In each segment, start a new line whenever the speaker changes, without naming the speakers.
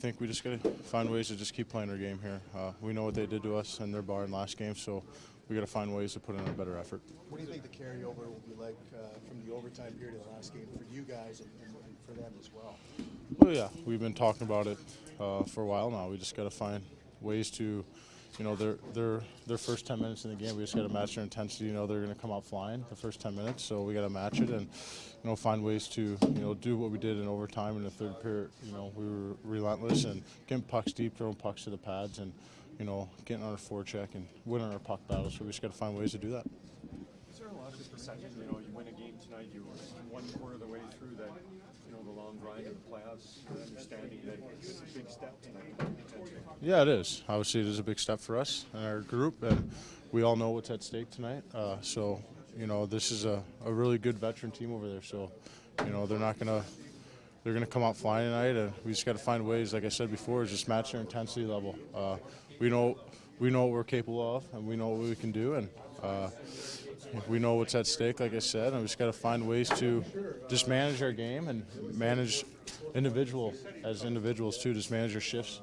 I think we just got to find ways to just keep playing our game here. We know what they did to us in their bar in last game, so we got to find ways to put in a better effort.
What do you think the carryover will be like from the overtime period of the last game for you guys and for them as well?
Well, yeah, we've been talking about it for a while now. We just got to find ways to, their first 10 minutes in the game. We just got to match their intensity. They're going to come out flying the first 10 minutes, so we got to match it and find ways to do what we did in overtime in the third period. We were relentless and getting pucks deep, throwing pucks to the pads, and getting on our forecheck and winning our puck battles. So we just got to find ways to do that.
Is there a lot of perception, you win a game tonight, you're one quarter of the way through that, the long grind of the playoffs, understanding that it's a big step tonight?
Yeah, it is. Obviously, it is a big step for us and our group, and we all know what's at stake tonight. So, this is a really good veteran team over there. So, they're gonna come out flying tonight, and we just got to find ways. Like I said before, is just match their intensity level. We know what we're capable of, and we know what we can do, and we know what's at stake. Like I said, and we just got to find ways to just manage our game and manage individuals too. Just manage our shifts,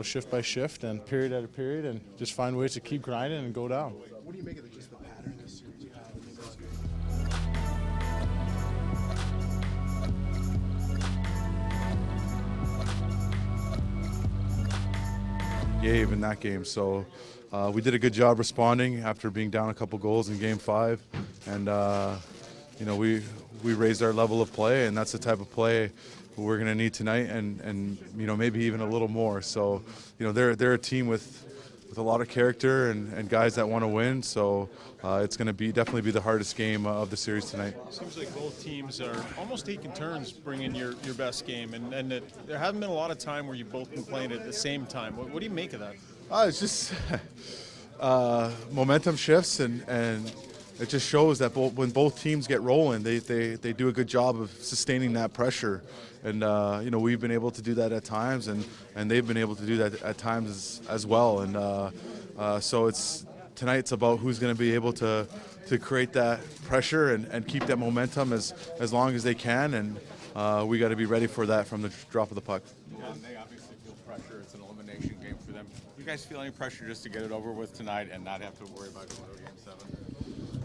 shift by shift and period at a period, and just find ways to keep grinding and go down.
What do you make of just the pattern this series you have?
Gave in that game. So we did a good job responding after being down a couple goals in Game 5, and we raised our level of play, and that's the type of play we're going to need tonight, and maybe even a little more. So they're a team with a lot of character and guys that want to win. So it's going to definitely be the hardest game of the series tonight.
Seems like both teams are almost taking turns bringing your best game, and there hasn't been a lot of time where you've both been playing at the same time. What do you make of that?
It's just momentum shifts, and it just shows that when both teams get rolling, they do a good job of sustaining that pressure. And we've been able to do that at times, and they've been able to do that at times as well. And so tonight's about who's going to be able to create that pressure and keep that momentum as long as they can. And we got to be ready for that from the drop of the puck.
Yeah, and they obviously feel pressure. It's an elimination game for them. You guys feel any pressure just to get it over with tonight and not have to worry about going to Game 7?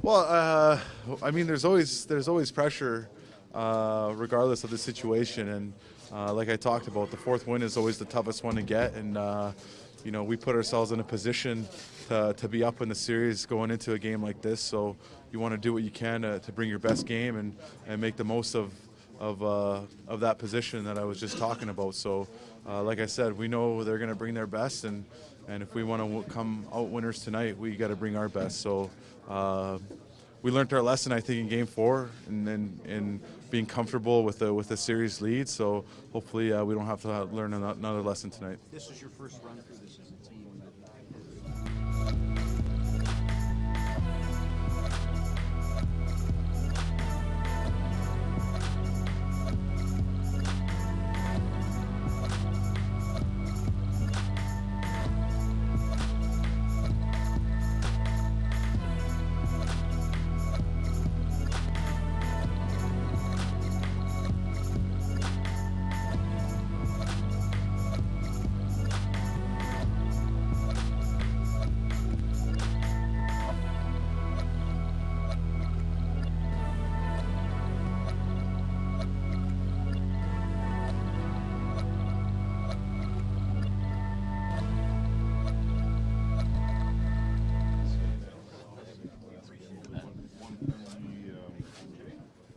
Well, I mean, there's always pressure, regardless of the situation. And like I talked about, the fourth win is always the toughest one to get. And we put ourselves in a position to be up in the series going into a game like this. So you want to do what you can to bring your best game and make the most of that position that I was just talking about. So, like I said, we know they're going to bring their best, and if we want to come out winners tonight, we got to bring our best. So, we learned our lesson, I think, in Game 4, and being comfortable with the series lead. So, hopefully, we don't have to learn another lesson tonight.
This is your first run through this as a team.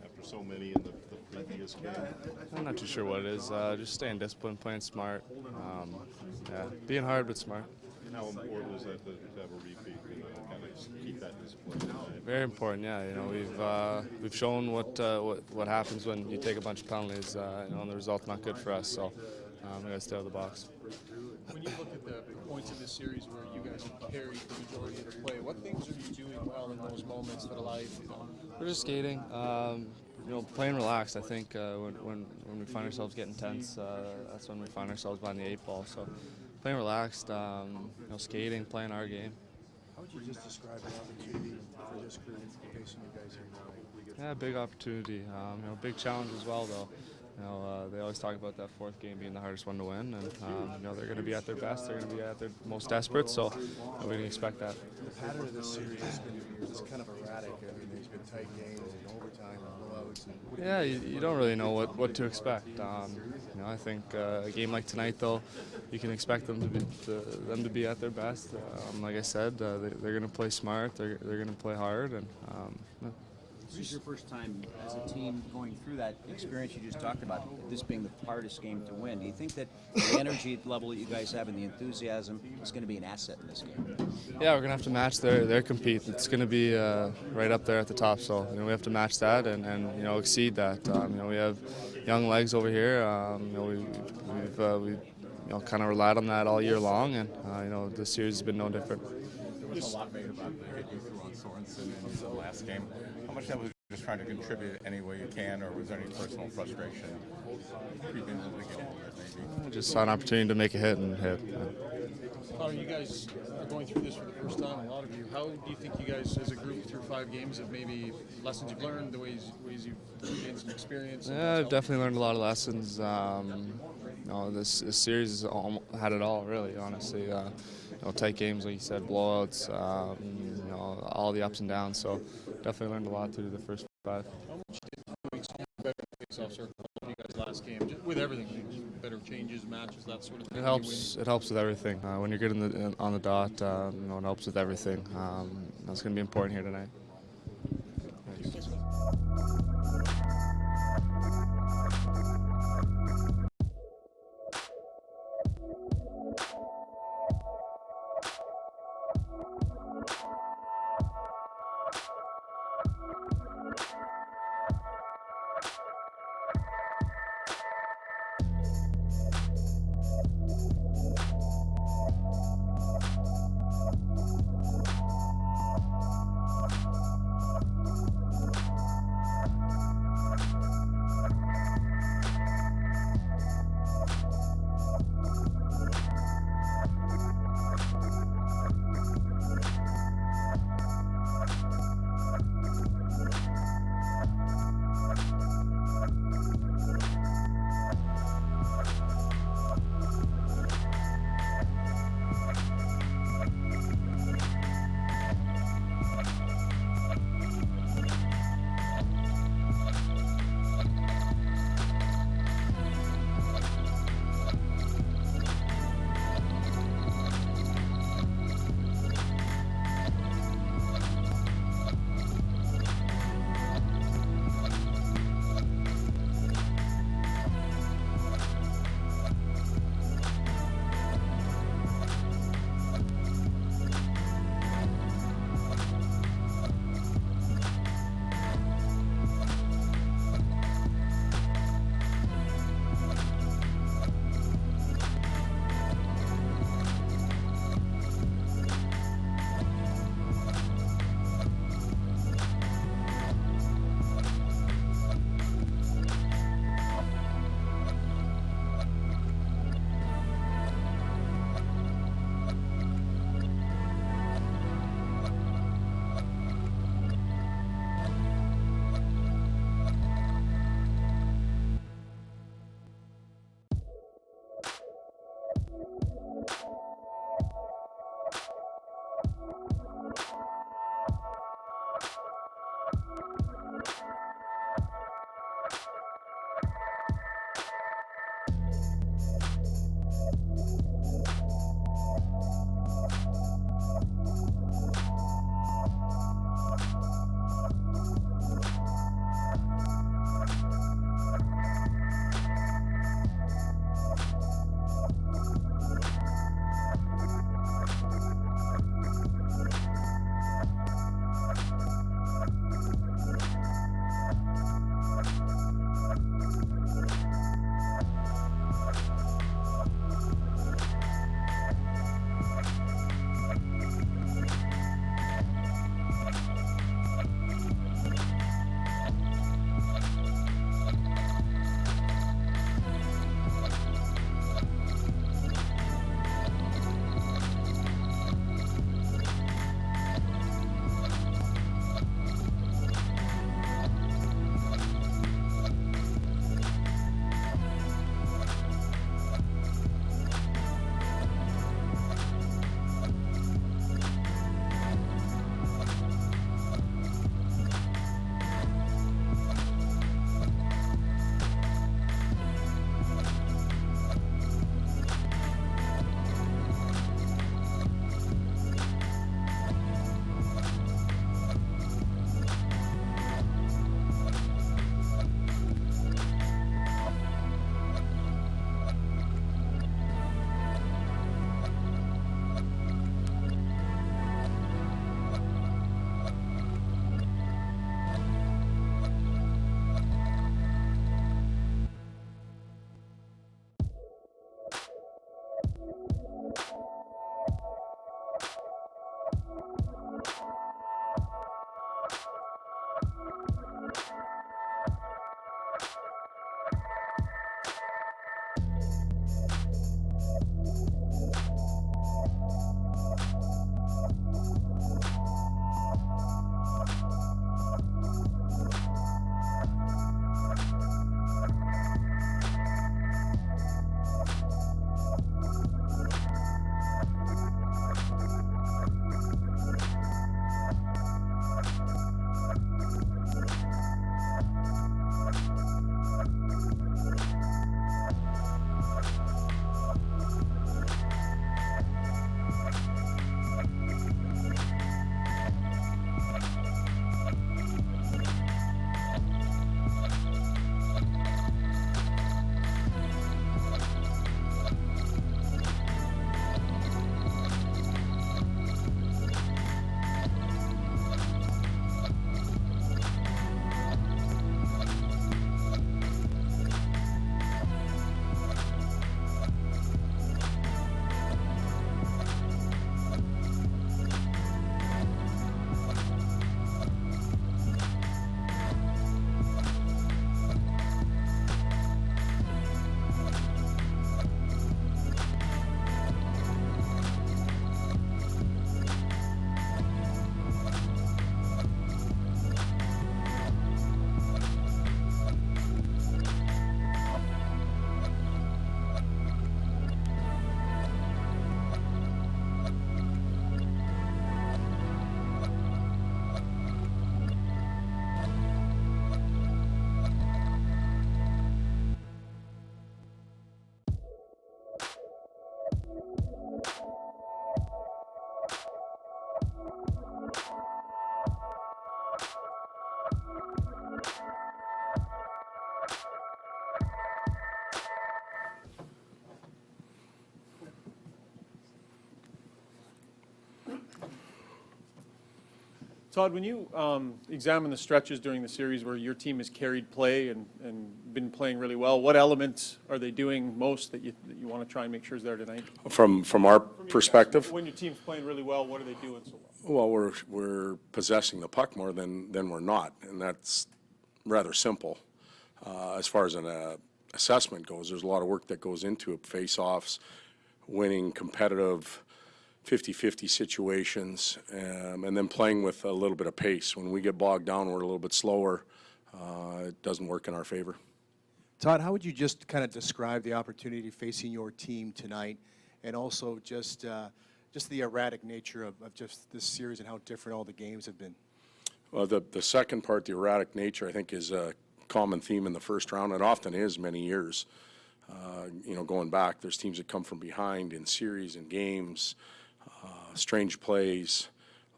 After so many in the previous game.
I'm not too sure what it is. Just staying disciplined, playing smart. Being hard but smart.
How important is that to have a repeat? Kind of keep that discipline.
Very important. Yeah, we've shown what happens when you take a bunch of penalties. And the result's not good for us. So we got to stay out of the box.
When you look at the points in this series where you guys have carried the majority of the play, what things are you doing well in those moments that allow you to do that?
We're just skating. Playing relaxed. I think when we find ourselves getting tense, that's when we find ourselves behind the 8 ball. So playing relaxed, skating, playing our game.
How would you just describe an opportunity for this group facing you guys here tonight?
Yeah, big opportunity. Big challenge as well, though. They always talk about that fourth game being the hardest one to win, and they're going to be at their best. They're going to be at their most desperate, so we can expect that.
The pattern of this series has been just kind of erratic. I mean, there's been tight games and overtime and blowouts.
Yeah, you don't really know what to expect. I think a game like tonight, though, you can expect them to be at their best. Like I said, they're going to play smart. They're going to play hard, and
This is your first time as a team going through that experience you just talked about, this being the hardest game to win. Do you think that the energy level that you guys have and the enthusiasm is going to be an asset in this game?
yeah, we're going to have to match their compete. It's going to be right up there at the top, so we have to match that and exceed that. We have young legs over here. We've kind of relied on that all year long, and this series has been no different.
There was a lot made about the hit you threw on Sorensen in the last game. How much of that was just trying to contribute any way you can, or was there any personal frustration creeping into the game a little bit, maybe?
Just saw an opportunity to make a hit and hit.
Connor, you guys are going through this for the first time, a lot of you. How do you think you guys, as a group, through 5 games, have maybe lessons you've learned, the ways you've gained some experience?
Yeah, I've definitely learned a lot of lessons. This series has had it all, really, honestly. Tight games, like you said, blowouts, all the ups and downs. So definitely learned a lot through the first 5.
How much did doing so better face-off circle help you guys last game? Just with everything, better changes, matches, that sort of thing.
It helps. It helps with everything. When you're good on the dot, it helps with everything. That's going to be important here tonight.
Todd, when you examine the stretches during the series where your team has carried play and been playing really well, what elements are they doing most that you want to try and make sure is there tonight?
From our perspective,
When your team's playing really well, what are they doing so well?
well, we're possessing the puck more than we're not, and that's rather simple. As far as an assessment goes, there's a lot of work that goes into it, face-offs, winning competitive 50-50 situations, and then playing with a little bit of pace. When we get bogged down, we're a little bit slower. It doesn't work in our favor.
Todd, how would you just kind of describe the opportunity facing your team tonight, and also just the erratic nature of just this series and how different all the games have been?
Well, the second part, the erratic nature, I think is a common theme in the first round. It often is many years. Going back, there's teams that come from behind in series and games, strange plays,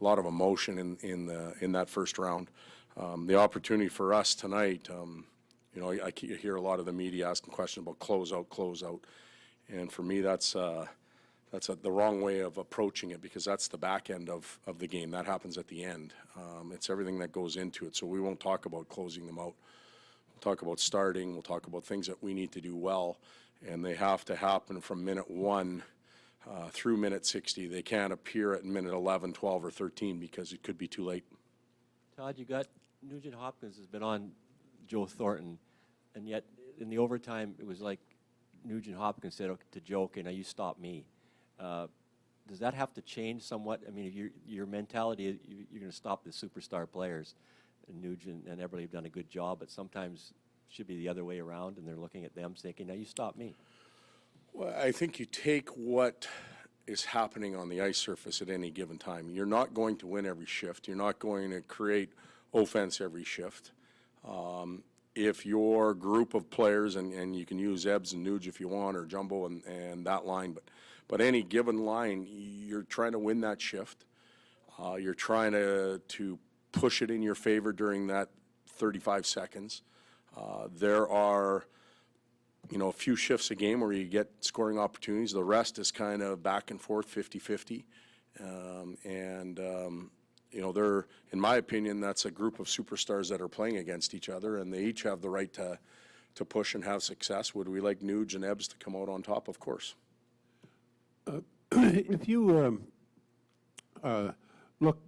a lot of emotion in that first round. The opportunity for us tonight, I hear a lot of the media asking questions about close out, and for me that's the wrong way of approaching it, because that's the back end of the game. That happens at the end. It's everything that goes into it. So we won't talk about closing them out. We'll talk about starting. We'll talk about things that we need to do well, and they have to happen from minute 1 through minute 60. They can't appear at minute 11, 12, or 13 because it could be too late.
Todd, you got Nugent Hopkins has been on Joe Thornton, and yet in the overtime it was like Nugent Hopkins said to Joe, "Okay, now you stop me." Does that have to change somewhat? I mean, your mentality, you're going to stop the superstar players. And Nugent and Eberle have done a good job, but sometimes it should be the other way around, and they're looking at them thinking, "Now you stop me."
Well, I think you take what is happening on the ice surface at any given time. You're not going to win every shift. You're not going to create offense every shift. If your group of players, and you can use Ebbs and Nuge if you want, or Jumbo and that line, but any given line, you're trying to win that shift. You're trying to push it in your favor during that 35 seconds. There are a few shifts a game where you get scoring opportunities. The rest is kind of back and forth, 50-50. They're, in my opinion, that's a group of superstars that are playing against each other, and they each have the right to push and have success. Would we like Nuge and Ebbs to come out on top? Of course.
If you look,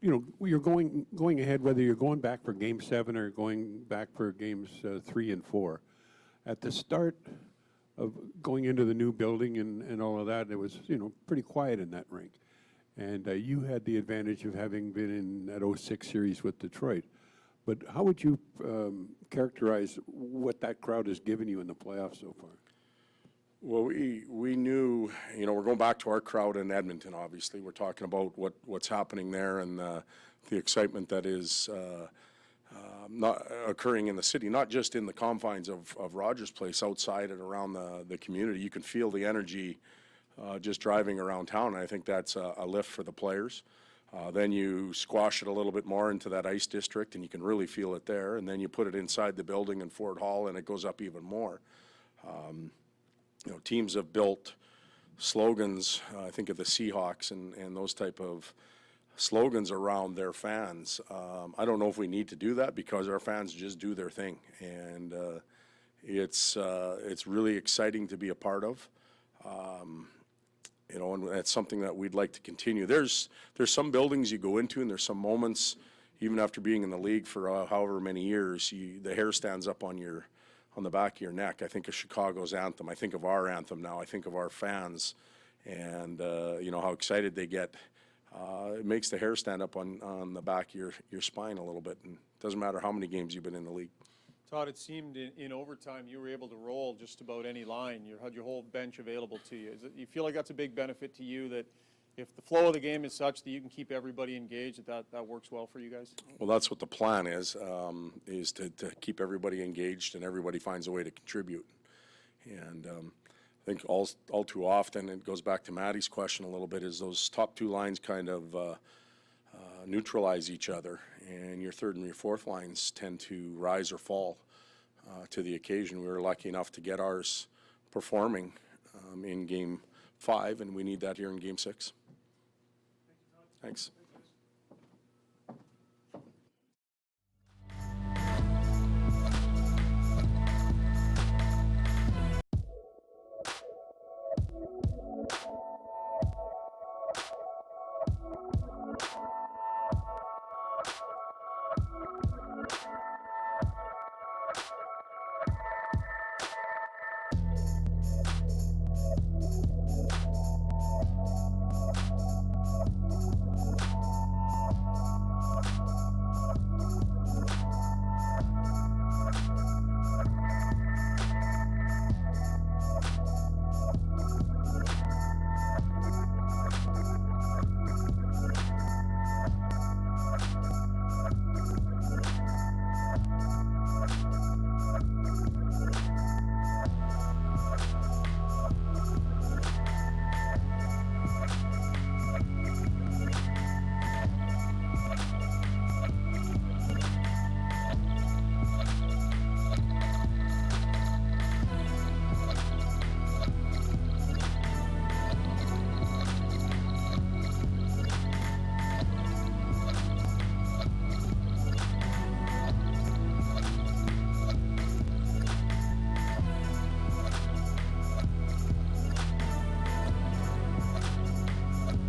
you're going ahead, whether you're going back for Game 7 or going back for Games 3 and 4. At the start of going into the new building and all of that, it was pretty quiet in that rink, and you had the advantage of having been in that '06 series with Detroit. But how would you characterize what that crowd has given you in the playoffs so far?
Well, we knew, we're going back to our crowd in Edmonton, obviously. We're talking about what's happening there and the excitement that is not occurring in the city, not just in the confines of Rogers Place, outside and around the community. You can feel the energy just driving around town, and I think that's a lift for the players. Then you squash it a little bit more into that ice district, and you can really feel it there. And then you put it inside the building in Fort Hall, and it goes up even more. Teams have built slogans, I think of the Seahawks and those type of slogans around their fans. I don't know if we need to do that because our fans just do their thing. And it's really exciting to be a part of. And that's something that we'd like to continue. There's some buildings you go into, and there's some moments, even after being in the league for however many years, the hair stands up on the back of your neck. I think of Chicago's anthem. I think of our anthem now. I think of our fans, and how excited they get. It makes the hair stand up on the back of your spine a little bit, and it doesn't matter how many games you've been in the league.
Todd, it seemed in overtime you were able to roll just about any line. You had your whole bench available to you. You feel like that's a big benefit to you, that if the flow of the game is such that you can keep everybody engaged, that works well for you guys?
Well, that's what the plan is to keep everybody engaged and everybody finds a way to contribute. And I think all too often, it goes back to Maddie's question a little bit, is those top two lines kind of neutralize each other, and your third and your fourth lines tend to rise or fall to the occasion. We were lucky enough to get ours performing in Game 5, and we need that here in Game 6. Thanks.